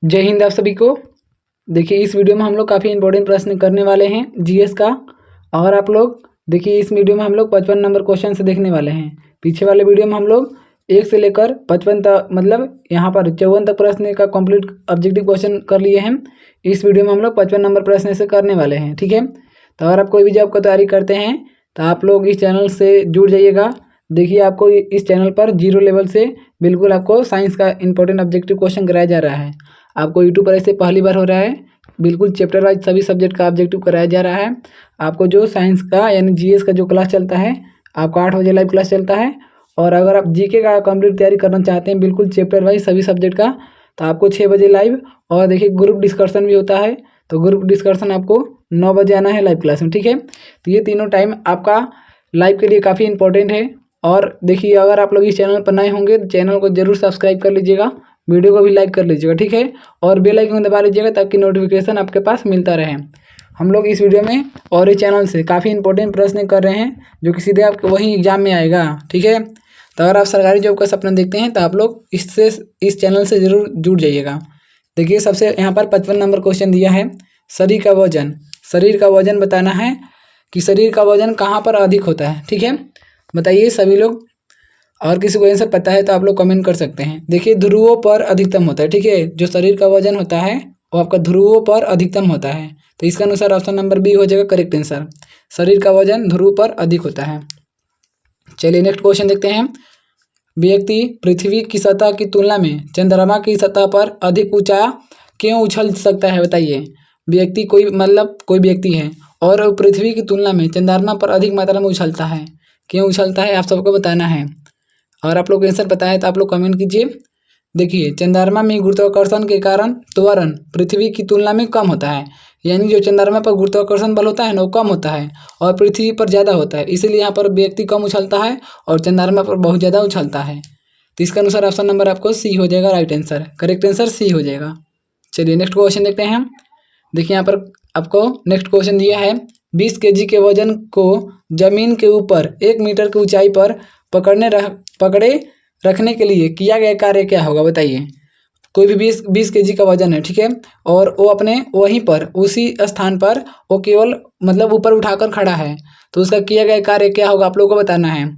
जय हिंद आप सभी को। देखिए इस वीडियो में हम लोग काफ़ी इंपॉर्टेंट प्रश्न करने वाले हैं जीएस का। और आप लोग देखिए इस वीडियो में हम लोग 55 नंबर क्वेश्चन से देखने वाले हैं। पीछे वाले वीडियो में हम लोग 1 से लेकर 55 तक मतलब यहाँ पर 54 तक प्रश्न का कंप्लीट ऑब्जेक्टिव क्वेश्चन कर लिए हैं। इस वीडियो में हम लोग 55 नंबर प्रश्न से करने वाले हैं, ठीक है। तो अगर आप कोई भी जॉब का तैयारी करते हैं तो आप लोग इस चैनल से जुड़ जाइएगा। देखिए आपको इस चैनल पर 0 लेवल से बिल्कुल आपको साइंस का इंपॉर्टेंट ऑब्जेक्टिव क्वेश्चन कराया जा रहा है। आपको यूट्यूब पर ऐसे पहली बार हो रहा है, बिल्कुल चैप्टर वाइज सभी सब्जेक्ट का ऑब्जेक्टिव कराया जा रहा है। आपको जो साइंस का यानी जीएस का जो क्लास चलता है, आपका 8 बजे लाइव क्लास चलता है। और अगर आप जीके का कंप्लीट तैयारी करना चाहते हैं बिल्कुल चैप्टर वाइज सभी सब्जेक्ट का, तो आपको 6 बजे लाइव। और देखिए ग्रुप डिस्कशन भी होता है, तो ग्रुप डिस्कशन आपको 9 बजे आना है लाइव क्लास में, ठीक है। तो ये तीनों टाइम आपका लाइव के लिए काफ़ी इंपॉर्टेंट है। और देखिए अगर आप लोग इस चैनल पर नए होंगे तो चैनल को जरूर सब्सक्राइब कर लीजिएगा, वीडियो को भी लाइक कर लीजिएगा, ठीक है। और बेल आइकन दबा लीजिएगा ताकि नोटिफिकेशन आपके पास मिलता रहे। हम लोग इस वीडियो में और इस चैनल से काफ़ी इंपॉर्टेंट प्रश्न कर रहे हैं जो कि सीधे आपके वही एग्जाम में आएगा, ठीक है। तो अगर आप सरकारी जॉब का सपना देखते हैं तो आप लोग इस चैनल से ज़रूर जुड़ जाइएगा। देखिए सबसे यहाँ पर 55 नंबर क्वेश्चन दिया है। शरीर का वजन बताना है कि शरीर का वजन कहाँ पर अधिक होता है, ठीक है। बताइए सभी लोग। और किसी को आंसर पता है तो आप लोग कमेंट कर सकते हैं। देखिए ध्रुवों पर अधिकतम होता है, ठीक है। जो शरीर का वजन होता है वो आपका ध्रुवों पर अधिकतम होता है। तो इसका अनुसार ऑप्शन नंबर बी हो जाएगा करेक्ट आंसर। शरीर का वजन ध्रुव पर अधिक होता है। चलिए नेक्स्ट क्वेश्चन देखते हैं। व्यक्ति पृथ्वी की सतह की तुलना में चंद्रमा की सतह पर अधिक ऊंचा क्यों उछल सकता है, बताइए। व्यक्ति कोई व्यक्ति है और पृथ्वी की तुलना में चंद्रमा पर अधिक मात्रा में उछलता है। क्यों उछलता है आप सबको बताना है। और आप लोग आंसर पता है तो आप लोग कमेंट कीजिए। देखिए चंद्रमा में गुरुत्वाकर्षण के कारण त्वरण पृथ्वी की तुलना में कम होता है, यानी जो चंद्रमा पर गुरुत्वाकर्षण बल होता है ना वो कम होता है और पृथ्वी पर ज़्यादा होता है, इसीलिए यहाँ पर व्यक्ति कम उछलता है और चंद्रमा पर बहुत ज़्यादा उछलता है। तो इसका अनुसार ऑप्शन नंबर आपको सी हो जाएगा right answer, correct answer C हो जाएगा। चलिए नेक्स्ट क्वेश्चन देखते हैं हम। देखिए यहाँ पर आपको नेक्स्ट क्वेश्चन दिया है। 20 kg के वजन को जमीन के ऊपर 1 मीटर की ऊंचाई पर पकड़े रखने के लिए किया गया कार्य क्या होगा, बताइए। कोई भी 20 kg का वजन है, ठीक है, और वो अपने वहीं पर उसी स्थान पर वो केवल मतलब ऊपर उठाकर खड़ा है, तो उसका किया गया कार्य क्या होगा आप लोगों को बताना है।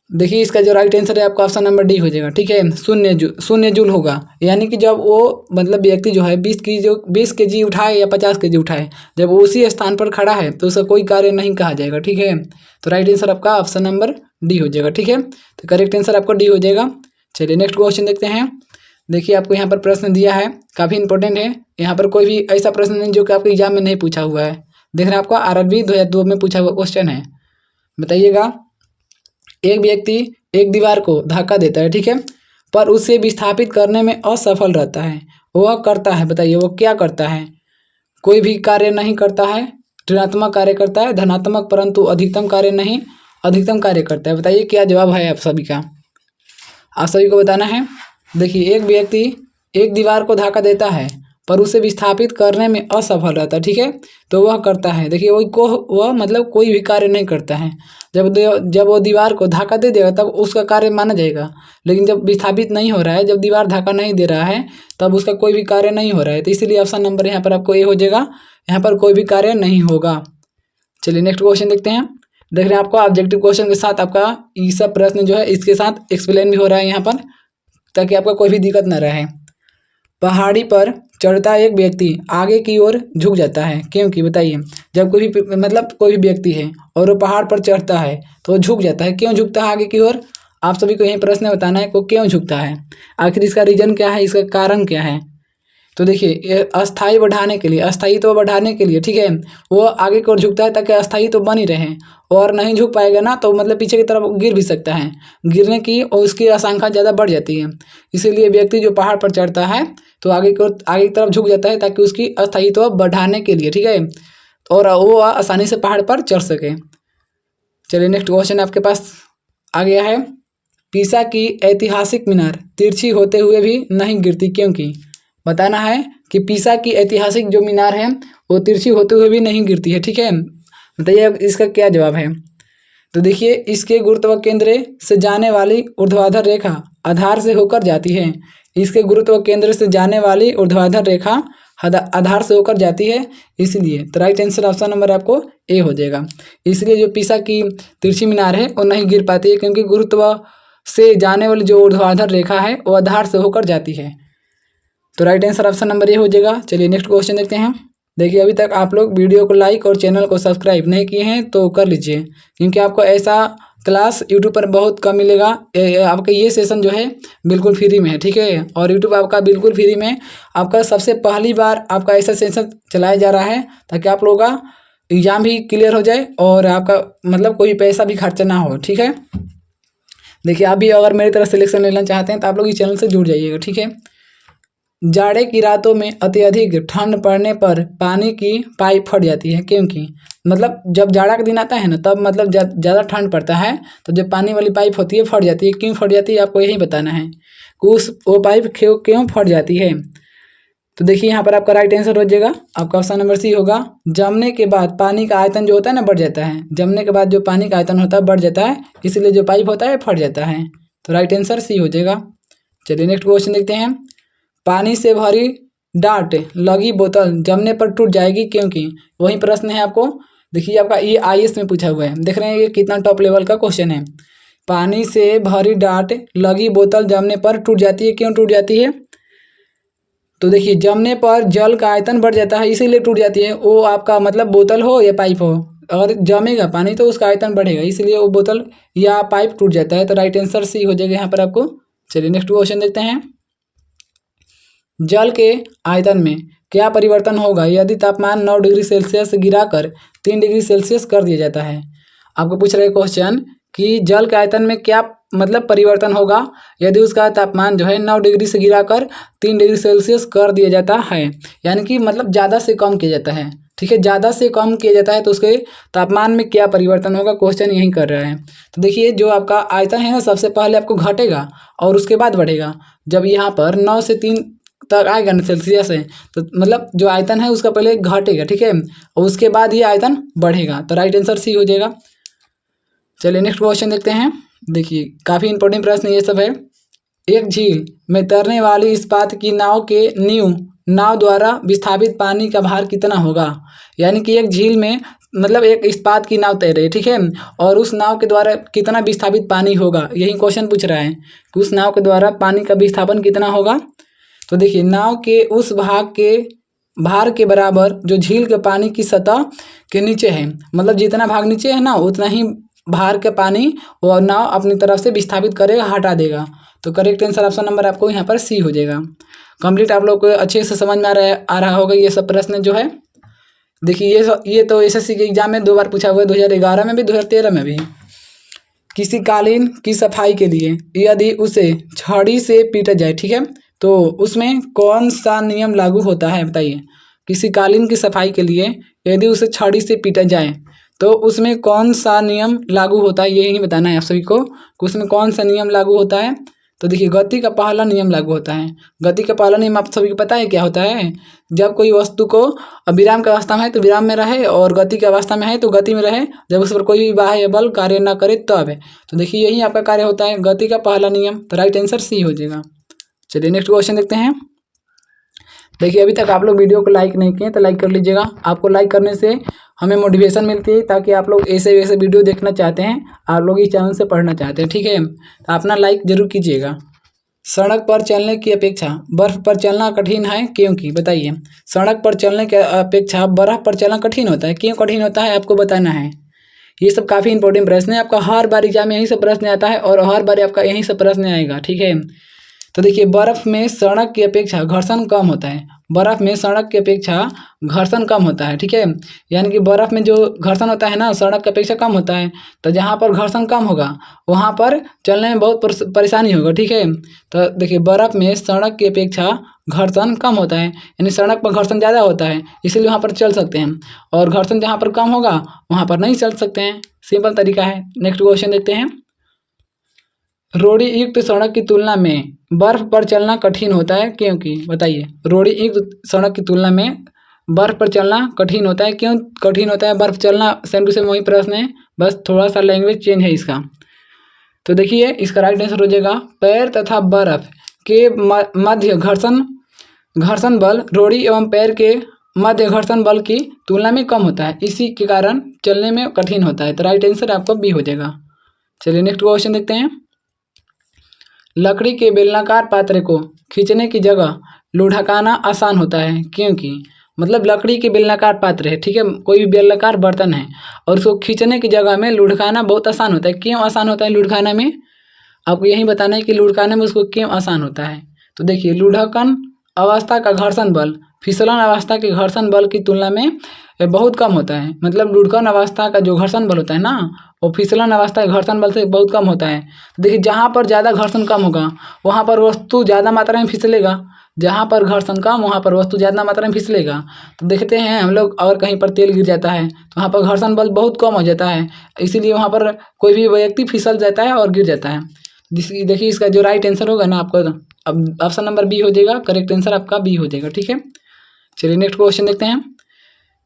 देखिए इसका जो राइट आंसर है आपका ऑप्शन नंबर डी हो जाएगा, ठीक है। शून्य जूल होगा, यानी कि जब वो मतलब व्यक्ति जो है 20 kg उठाए या 50 kg उठाए, जब वो उसी स्थान पर खड़ा है तो उसका कोई कार्य नहीं कहा जाएगा, ठीक है। तो राइट आंसर आपका ऑप्शन नंबर डी हो जाएगा, ठीक है। तो करेक्ट आंसर आपका डी हो जाएगा। चलिए नेक्स्ट क्वेश्चन देखते हैं। देखिए आपको यहाँ पर प्रश्न दिया है, काफ़ी इंपॉर्टेंट है। यहाँ पर कोई भी ऐसा प्रश्न नहीं जो कि आपके एग्जाम में नहीं पूछा हुआ है। देख रहे हैं आपको RRB 2002 में पूछा हुआ क्वेश्चन है। बताइएगा। एक व्यक्ति एक दीवार को धक्का देता है, ठीक है, पर उसे विस्थापित करने में असफल रहता है। वह करता है, बताइए वो क्या करता है। कोई भी कार्य नहीं करता है, ऋणात्मक कार्य करता है, धनात्मक परंतु अधिकतम कार्य नहीं, अधिकतम कार्य करता है। बताइए क्या जवाब है आप सभी का, आप सभी को बताना है। देखिए एक व्यक्ति एक दीवार को धक्का देता है पर उसे विस्थापित करने में असफल रहता है, ठीक है, तो वह करता है। देखिए वह मतलब कोई भी कार्य नहीं करता है। जब वो दीवार को धक्का दे देगा तब उसका कार्य माना जाएगा, लेकिन जब विस्थापित नहीं हो रहा है, जब दीवार धक्का नहीं दे रहा है तब उसका कोई भी कार्य नहीं हो रहा है। तो इसलिए ऑप्शन नंबर यहाँ पर आपको ए हो जाएगा, यहाँ पर कोई भी कार्य नहीं होगा। चलिए नेक्स्ट क्वेश्चन देखते हैं। देख रहे हैं आपको ऑब्जेक्टिव क्वेश्चन के साथ आपका ये सब प्रश्न जो है इसके साथ एक्सप्लेन भी हो रहा है यहाँ पर, ताकि आपका कोई भी दिक्कत न रहे। पहाड़ी पर चढ़ता एक व्यक्ति आगे की ओर झुक जाता है, क्योंकि बताइए। जब कोई भी व्यक्ति है और वो पहाड़ पर चढ़ता है तो वो झुक जाता है, क्यों झुकता है आगे की ओर। आप सभी को यही प्रश्न बताना है, को क्यों झुकता है, आखिर इसका रीजन क्या है, इसका कारण क्या है। तो देखिए अस्थाई बढ़ाने के लिए, अस्थायित्व बढ़ाने के लिए, ठीक है, वो आगे की ओर झुकता है ताकि अस्थायित्व बनी रहे। और नहीं झुक पाएगा ना तो मतलब पीछे की तरफ गिर भी सकता है, गिरने की और उसकी आशंका ज़्यादा बढ़ जाती है। इसीलिए व्यक्ति जो पहाड़ पर चढ़ता है तो आगे की तरफ झुक जाता है ताकि उसकी अस्थायित्व बढ़ाने के लिए, ठीक है, और वो आसानी से पहाड़ पर चढ़ सके। चलिए नेक्स्ट क्वेश्चन आपके पास आ गया है। पीसा की ऐतिहासिक मीनार तिरछी होते हुए भी नहीं गिरती, क्योंकि। बताना है कि पीसा की ऐतिहासिक जो मीनार है वो तिरछी होते हुए भी नहीं गिरती है, ठीक है। बताइए अब इसका क्या जवाब है। तो देखिए इसके गुरुत्व केंद्र से जाने वाली ऊर्ध्वाधर रेखा आधार से होकर जाती है। इसके गुरुत्व केंद्र से जाने वाली ऊर्ध्वाधर रेखा आधार से होकर जाती है, इसलिए तो राइट आंसर ऑप्शन नंबर आपको ए हो जाएगा। इसलिए जो पीसा की तिरछी मीनार है वो नहीं गिर पाती है, क्योंकि गुरुत्व से जाने वाली जो ऊर्ध्वाधर रेखा है वो आधार से होकर जाती है। तो right answer option number A हो जाएगा। चलिए नेक्स्ट क्वेश्चन देखते हैं। देखिए अभी तक आप लोग वीडियो को लाइक और चैनल को सब्सक्राइब नहीं किए हैं तो कर लीजिए, क्योंकि आपको ऐसा क्लास यूट्यूब पर बहुत कम मिलेगा। आपका ये सेशन जो है बिल्कुल फ्री में है, ठीक है। और यूट्यूब आपका बिल्कुल फ्री में आपका सबसे पहली बार आपका ऐसा सेशन चलाया जा रहा है, ताकि आप लोगों का एग्ज़ाम भी क्लियर हो जाए और आपका मतलब कोई पैसा भी खर्चा ना हो, ठीक है। देखिए आप भी अगर मेरी तरह सिलेक्शन लेना चाहते हैं तो आप लोग इस चैनल से जुड़ जाइएगा, ठीक है। जाड़े की रातों में अत्यधिक ठंड पड़ने पर पानी की पाइप फट जाती है, क्योंकि मतलब जब जाड़ा का दिन आता है ना तब मतलब ज़्यादा ठंड पड़ता है, तो जब पानी वाली पाइप होती है फट जाती है। क्यों फट जाती है आपको यही बताना है कि वो पाइप क्यों फट जाती है। तो देखिए यहाँ पर आपका राइट आंसर हो जाएगा, आपका ऑप्शन नंबर सी होगा। जमने के बाद पानी का आयतन जो होता है ना बढ़ जाता है। जमने के बाद जो पानी का आयतन होता है बढ़ जाता है, इसलिए जो पाइप होता है फट जाता है। तो राइट आंसर सी हो जाएगा। चलिए नेक्स्ट क्वेश्चन देखते हैं। पानी से भरी डाट लगी बोतल जमने पर टूट जाएगी, क्योंकि वही प्रश्न है आपको। देखिए आपका ये IAS में पूछा हुआ है, देख रहे हैं ये कितना टॉप लेवल का क्वेश्चन है। पानी से भरी डाट लगी बोतल जमने पर टूट जाती है, क्यों टूट जाती है। तो देखिए जमने पर जल का आयतन बढ़ जाता है, इसीलिए टूट जाती है। वो आपका मतलब बोतल हो या पाइप हो, अगर जमेगा पानी तो उसका आयतन बढ़ेगा, इसलिए वो बोतल या पाइप टूट जाता है। तो राइट आंसर सी हो जाएगा यहाँ पर आपको। चलिए नेक्स्ट क्वेश्चन देखते हैं। जल के आयतन में क्या परिवर्तन होगा यदि तापमान 9 डिग्री सेल्सियस गिराकर 3 डिग्री सेल्सियस कर दिया जाता है। आपको पूछ रहे क्वेश्चन कि जल के आयतन में क्या मतलब परिवर्तन होगा यदि उसका तापमान जो है 9 डिग्री से गिराकर 3 डिग्री सेल्सियस कर दिया जाता है, यानी कि मतलब ज़्यादा से कम किया जाता है, ठीक है। ज़्यादा से कम किया जाता है तो उसके तापमान में क्या परिवर्तन होगा, क्वेश्चन यही कर रहा है। तो देखिए जो आपका आयतन है ना सबसे पहले आपको घटेगा और उसके बाद बढ़ेगा। जब यहाँ पर 9 से 3 तक आएगा ना सेल्सियस है, तो मतलब जो आयतन है उसका पहले घटेगा, ठीक है, और उसके बाद ये आयतन बढ़ेगा। तो राइट आंसर सी हो जाएगा। चलिए नेक्स्ट क्वेश्चन देखते हैं। देखिए काफ़ी इंपॉर्टेंट प्रश्न ये सब है। एक झील में तैरने वाली इस्पात की नाव के नाव द्वारा विस्थापित पानी का भार कितना होगा। यानी कि एक झील में मतलब एक इस्पात की नाव तैर रही है, ठीक है, और उस नाव के द्वारा कितना विस्थापित पानी होगा, यही क्वेश्चन पूछ रहा है कि उस नाव के द्वारा पानी का विस्थापन कितना होगा। तो देखिए नाव के उस भाग के भार के बराबर जो झील के पानी की सतह के नीचे है, मतलब जितना भाग नीचे है ना उतना ही भार के पानी वो नाव अपनी तरफ से विस्थापित करेगा, हटा देगा। तो करेक्ट आंसर ऑप्शन नंबर आपको यहाँ पर सी हो जाएगा। कंप्लीट आप लोग को अच्छे से समझ में आ रहा होगा ये सब प्रश्न जो है। देखिए ये तो SSC के एग्जाम में 2 बार पूछा हुआ है, 2011 में भी 2013 में भी। किसी कालीन की सफाई के लिए यदि उसे छड़ी से पीटा जाए, ठीक है, तो उसमें कौन सा नियम लागू होता है बताइए। किसी कालीन की सफाई के लिए यदि उसे छड़ी से पीटा जाए तो उसमें कौन सा नियम लागू होता है, यही बताना है आप सभी को कि उसमें कौन सा नियम लागू होता है। तो देखिए गति का पहला नियम लागू होता है। गति का पहला नियम आप सभी को पता है क्या होता है। जब कोई वस्तु को विराम की अवस्था में है तो विराम में रहे, और गति की अवस्था में है तो गति में रहे। जब उस पर कोई भी बाह्य बल कार्य ना करे तब है। तो देखिए यही आपका कार्य होता है, गति का पहला नियम। तो राइट आंसर सी हो जाएगा। चलिए नेक्स्ट क्वेश्चन देखते हैं। देखिए अभी तक आप लोग वीडियो को लाइक नहीं किए तो लाइक कर लीजिएगा। आपको लाइक करने से हमें मोटिवेशन मिलती है, ताकि आप लोग ऐसे वैसे वीडियो देखना चाहते हैं, आप लोग इस चैनल से पढ़ना चाहते हैं, ठीक है, तो अपना लाइक जरूर कीजिएगा। सड़क पर चलने की अपेक्षा बर्फ़ पर चलना कठिन है, क्योंकि बताइए। सड़क पर चलने की अपेक्षा बर्फ़ पर चलना कठिन होता है, क्यों कठिन होता है आपको बताना है। ये सब काफ़ी इंपॉर्टेंट प्रश्न है, आपका हर बार एग्जाम में यही सब प्रश्न आता है और हर बार आपका यही सब प्रश्न आएगा, ठीक है। तो देखिए बर्फ़ में सड़क की अपेक्षा घर्षण कम होता है। बर्फ़ में सड़क की अपेक्षा घर्षण कम होता है, ठीक है, यानी कि बर्फ़ में जो घर्षण होता है ना सड़क की अपेक्षा कम होता है। तो जहाँ पर घर्षण कम होगा वहाँ पर चलने में बहुत परेशानी होगा, ठीक है। तो देखिए बर्फ़ में सड़क की अपेक्षा घर्षण कम होता है, यानी सड़क पर घर्षण ज़्यादा होता है, इसलिए वहाँ पर चल सकते हैं, और घर्षण जहाँ पर कम होगा वहाँ पर नहीं चल सकते हैं। सिंपल तरीका है। नेक्स्ट क्वेश्चन देखते हैं। रोड़ी युक्त सड़क की तुलना में बर्फ़ पर चलना कठिन होता है, क्योंकि बताइए। रोड़ी युक्त सड़क की तुलना में बर्फ़ पर चलना कठिन होता है, क्यों कठिन होता है बर्फ़ चलना। सेम टू सेम वही प्रश्न है, बस थोड़ा सा लैंग्वेज चेंज है इसका। तो देखिए इसका राइट आंसर हो जाएगा पैर तथा बर्फ के मध्य घर्षण बल रोड़ी एवं पैर के मध्य घर्षण बल की तुलना में कम होता है, इसी के कारण चलने में कठिन होता है। तो राइट आंसर आपका बी हो जाएगा। चलिए नेक्स्ट क्वेश्चन देखते हैं। लकड़ी के बेलनाकार पात्र को खींचने की जगह लुढ़काना आसान होता है क्योंकि, मतलब लकड़ी के बेलनाकार पात्र है, ठीक है, कोई भी बेलनाकार बर्तन है और उसको खींचने की जगह में लुढ़काना बहुत आसान होता है। क्यों आसान होता है लुढ़काना में? आपको यही बताना है कि लुढ़काने में उसको क्यों आसान होता है। तो देखिए लुढ़कन अवस्था का घर्षण बल फिसलन अवस्था के घर्षण बल की तुलना में बहुत कम होता है। मतलब लुढ़कन अवस्था का जो घर्षण बल होता है ना, वो फिसलन अवस्था के घर्षण बल से बहुत कम होता है। तो देखिए जहाँ पर ज़्यादा घर्षण कम होगा वहाँ पर वस्तु ज़्यादा मात्रा में फिसलेगा, जहाँ पर घर्षण कम वहाँ पर वस्तु ज़्यादा मात्रा में फिसलेगा। तो देखते हैं हम लोग अगर कहीं पर तेल गिर जाता है तो वहाँ पर घर्षण बल बहुत कम हो जाता है, इसीलिए वहाँ पर कोई भी व्यक्ति फिसल जाता है और गिर जाता है। देखिए इसका जो राइट आंसर होगा ना आपका, अब ऑप्शन नंबर बी हो जाएगा, करेक्ट आंसर आपका बी हो जाएगा, ठीक है। चलिए नेक्स्ट क्वेश्चन देखते हैं।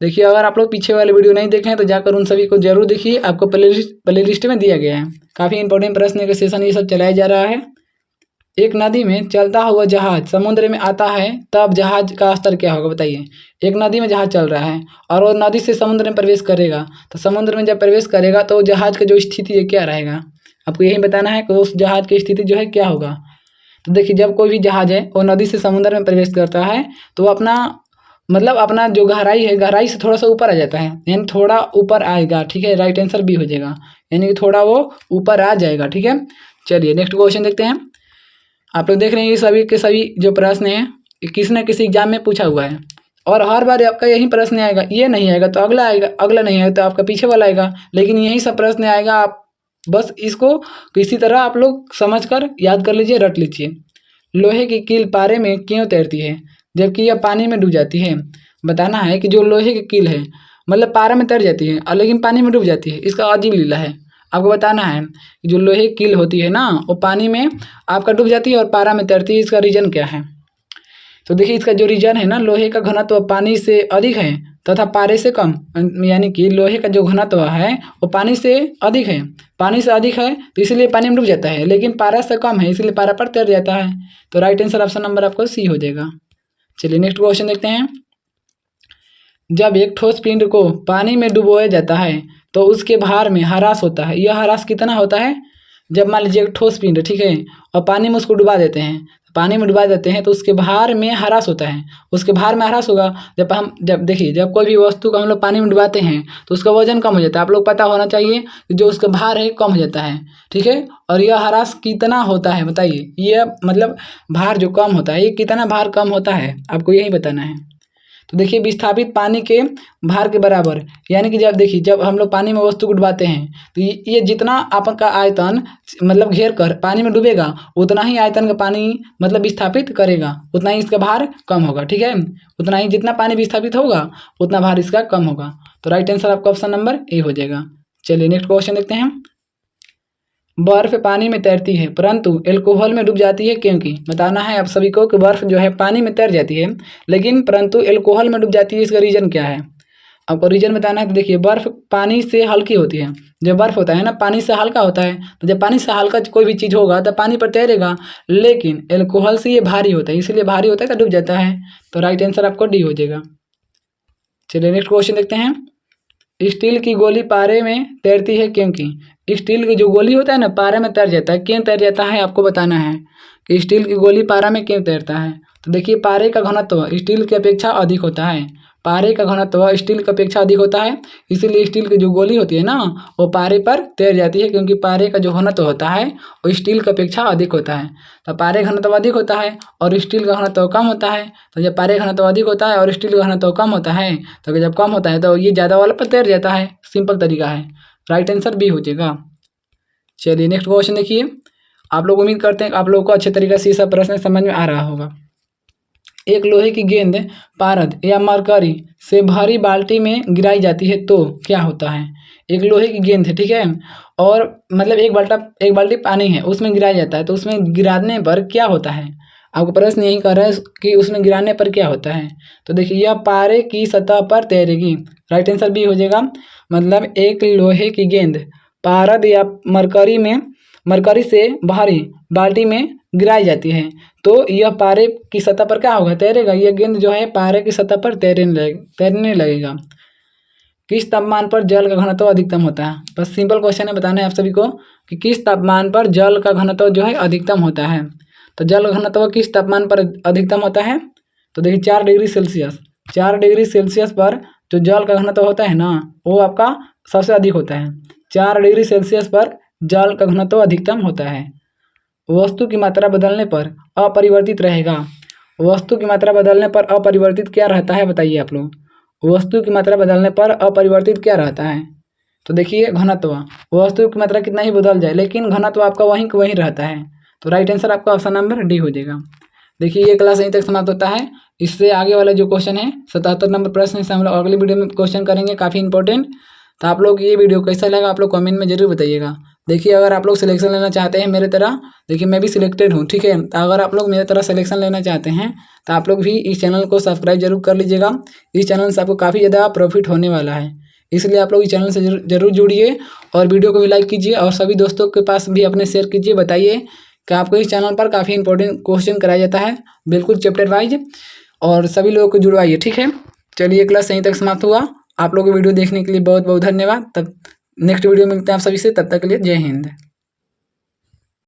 देखिए अगर आप लोग पीछे वाले वीडियो नहीं देखे हैं तो जाकर उन सभी को जरूर देखिए, आपको प्ले लिस्ट में दिया गया है। काफ़ी इंपॉर्टेंट प्रश्न के सेशन ये सब चलाया जा रहा है। एक नदी में चलता हुआ जहाज समुद्र में आता है तब जहाज का स्तर क्या होगा बताइए। एक नदी में जहाज चल रहा है और वो नदी से समुद्र में प्रवेश करेगा, तो समुद्र में जब प्रवेश करेगा तो जहाज का जो स्थिति है क्या रहेगा, आपको यही बताना है कि उस जहाज की स्थिति जो है क्या होगा। तो देखिए जब कोई भी जहाज है वो नदी से समुद्र में प्रवेश करता है तो अपना मतलब अपना जो गहराई है, गहराई से थोड़ा सा ऊपर आ जाता है, यानी थोड़ा ऊपर आएगा, ठीक है। राइट आंसर बी हो जाएगा, यानी कि थोड़ा वो ऊपर आ जाएगा, ठीक है। चलिए नेक्स्ट क्वेश्चन देखते हैं। आप लोग देख रहे हैं ये सभी के सभी जो प्रश्न हैं किसी न किसी एग्जाम में पूछा हुआ है और हर बार आपका यही प्रश्न आएगा, ये नहीं आएगा तो अगला आएगा, अगला नहीं आएगा तो आपका पीछे वाला आएगा, लेकिन यही सब प्रश्न आएगा। आप बस इसको किसी तरह आप लोग समझ कर याद कर लीजिए, रट लीजिए। लोहे की कील पारे में क्यों तैरती है जबकि यह पानी में डूब जाती है? बताना है कि जो लोहे की कील है मतलब पारे में तैर जाती है और लेकिन पानी में डूब जाती है, इसका अजीब लीला है। आपको बताना है कि जो लोहे की कील होती है ना वो पानी में आपका डूब जाती है और पारा में तैरती है, इसका रीजन क्या है? तो देखिए इसका जो रीजन है ना, लोहे का घनत्व पानी से अधिक है तथा पारे से कम, यानी कि लोहे का जो घनत्व है वो पानी से अधिक है, पानी से अधिक है तो इसलिए पानी में डूब जाता है, लेकिन पारा से कम है इसलिए पारा पर तैर जाता है। तो राइट आंसर ऑप्शन नंबर आपको सी हो जाएगा। चलिए नेक्स्ट क्वेश्चन देखते हैं। जब एक ठोस पिंड को पानी में डुबोया जाता है तो उसके भार में ह्रास होता है, यह ह्रास कितना होता है? जब मान लीजिए एक ठोस पिंड, ठीक है, और पानी में उसको डुबा देते हैं, पानी में डुबा देते हैं तो उसके भार में ह्रास होता है, उसके भार में ह्रास होगा। जब देखिए जब कोई भी वस्तु को हम लोग पानी में डुबाते हैं तो उसका वजन कम हो जाता है। आप लोग पता होना चाहिए कि जो उसका भार है कम हो जाता है, ठीक है। और यह ह्रास कितना होता है बताइए, यह मतलब भार जो कम होता है ये कितना भार कम होता है, आपको यही बताना है। तो देखिए विस्थापित पानी के भार के बराबर, यानी कि जब देखिए जब हम लोग पानी में वस्तु को डुबाते हैं तो ये जितना आपका आयतन मतलब घेर कर पानी में डूबेगा उतना ही आयतन का पानी मतलब विस्थापित करेगा, उतना ही इसका भार कम होगा, ठीक है। उतना ही जितना पानी विस्थापित होगा उतना भार इसका कम होगा। तो राइट आंसर आपका ऑप्शन नंबर ए हो जाएगा। चलिए नेक्स्ट क्वेश्चन देखते हैं। बर्फ पानी में तैरती है परंतु एल्कोहल में डूब जाती है क्योंकि? बताना है आप सभी को कि बर्फ जो है पानी में तैर जाती है लेकिन परंतु एल्कोहल में डूब जाती है, इसका रीजन क्या है? आपको रीजन बताना है। तो देखिए बर्फ पानी से हल्की होती है, जब बर्फ होता है ना पानी से हल्का होता है, तो जब पानी से हल्का कोई भी चीज़ होगा तो पानी पर तैरेगा, लेकिन एल्कोहल से ये भारी होता है, इसलिए भारी होता है तो डूब जाता है। तो राइट आंसर आपको डी हो जाएगा। चलिए नेक्स्ट क्वेश्चन देखते हैं। स्टील की गोली पारे में तैरती है क्योंकि? स्टील की जो गोली होता है ना पारे में तैर जाता है, क्यों तैर जाता है आपको बताना है कि स्टील की गोली पारा में क्यों तैरता है। तो देखिए पारे का घनत्व स्टील की अपेक्षा अधिक होता है, पारे का घनत्व स्टील की अपेक्षा अधिक होता है, इसीलिए स्टील की जो गोली होती है ना वो पारे पर तैर जाती है, क्योंकि पारे का जो घनत्व होता है वो स्टील की अपेक्षा अधिक होता है। तो पारे घनत्व अधिक होता है और स्टील का घनत्व कम होता है, तो जब पारे घनत्व अधिक होता है और स्टील का घनत्व कम होता है तो जब कम होता है तो ये ज़्यादा वाला पर तैर जाता है, सिंपल तरीका है। राइट आंसर बी हो जाएगा। चलिए नेक्स्ट क्वेश्चन देखिए। आप लोग उम्मीद करते हैं कि आप लोगों को अच्छे तरीके से ये सब प्रश्न समझ में आ रहा होगा। एक लोहे की गेंद पारद या मरकरी से भरी बाल्टी में गिराई जाती है तो क्या होता है? एक लोहे की गेंद है, ठीक है, और मतलब एक बाल्टी पानी है उसमें गिराया जाता है, तो उसमें गिराने पर क्या होता है? आपको प्रश्न यही कर रहा है कि उसमें गिराने पर क्या होता है। तो देखिए यह पारे की सतह पर तैरेगी, राइट आंसर भी हो जाएगा। मतलब एक लोहे की गेंद पारद या मरकरी से बाहरी बाल्टी में गिराई जाती है तो यह पारे की सतह पर क्या होगा, तैरेगा। यह गेंद जो है पारे की सतह पर तैरने लगेगा। किस तापमान पर जल का घनत्व अधिकतम होता है। बस सिंपल क्वेश्चन है, बताना है आप सभी को कि किस तापमान पर जल का घनत्व जो है अधिकतम होता है। तो जल का घनत्व किस तापमान पर अधिकतम होता है। तो देखिए 4 डिग्री सेल्सियस, 4 डिग्री सेल्सियस पर जो जल का घनत्व होता है ना, वो आपका सबसे अधिक होता है। 4 डिग्री सेल्सियस पर जल का घनत्व अधिकतम होता है। वस्तु की मात्रा बदलने पर अपरिवर्तित रहेगा। वस्तु की मात्रा बदलने पर अपरिवर्तित क्या रहता है, बताइए आप लोग। वस्तु की मात्रा बदलने पर अपरिवर्तित क्या रहता है। तो देखिए घनत्व, वस्तु की मात्रा कितना ही बदल जाए लेकिन घनत्व आपका वहीं का वहीं रहता है। तो राइट आंसर आपका ऑप्शन नंबर डी हो जाएगा। देखिए ये क्लास यहीं तक समाप्त होता है। इससे आगे वाला जो क्वेश्चन है 77 नंबर प्रश्न से हम लोग अगली वीडियो में क्वेश्चन करेंगे, काफ़ी इंपॉर्टेंट। तो आप लोग ये वीडियो कैसा लगा आप लोग कमेंट में जरूर बताइएगा। देखिए अगर आप लोग सिलेक्शन लेना चाहते हैं मेरे तरह, देखिए मैं भी सिलेक्टेड हूँ, ठीक है। तो अगर आप लोग मेरे तरह सिलेक्शन लेना चाहते हैं तो आप लोग भी इस चैनल को सब्सक्राइब जरूर कर लीजिएगा। इस चैनल से आपको काफ़ी ज़्यादा प्रॉफिट होने वाला है, इसलिए आप लोग इस चैनल से जरूर जुड़िए और वीडियो को भी लाइक कीजिए और सभी दोस्तों के पास भी अपने शेयर कीजिए। बताइए कि आपको इस चैनल पर काफ़ी इंपॉर्टेंट क्वेश्चन कराया जाता है, बिल्कुल चैप्टर वाइज, और सभी लोगों को जुड़वाइए, ठीक है। चलिए क्लास यहीं तक समाप्त हुआ। आप लोगों को वीडियो देखने के लिए बहुत बहुत धन्यवाद। तब नेक्स्ट वीडियो मिलते हैं आप सभी से, तब तक के लिए जय हिंद।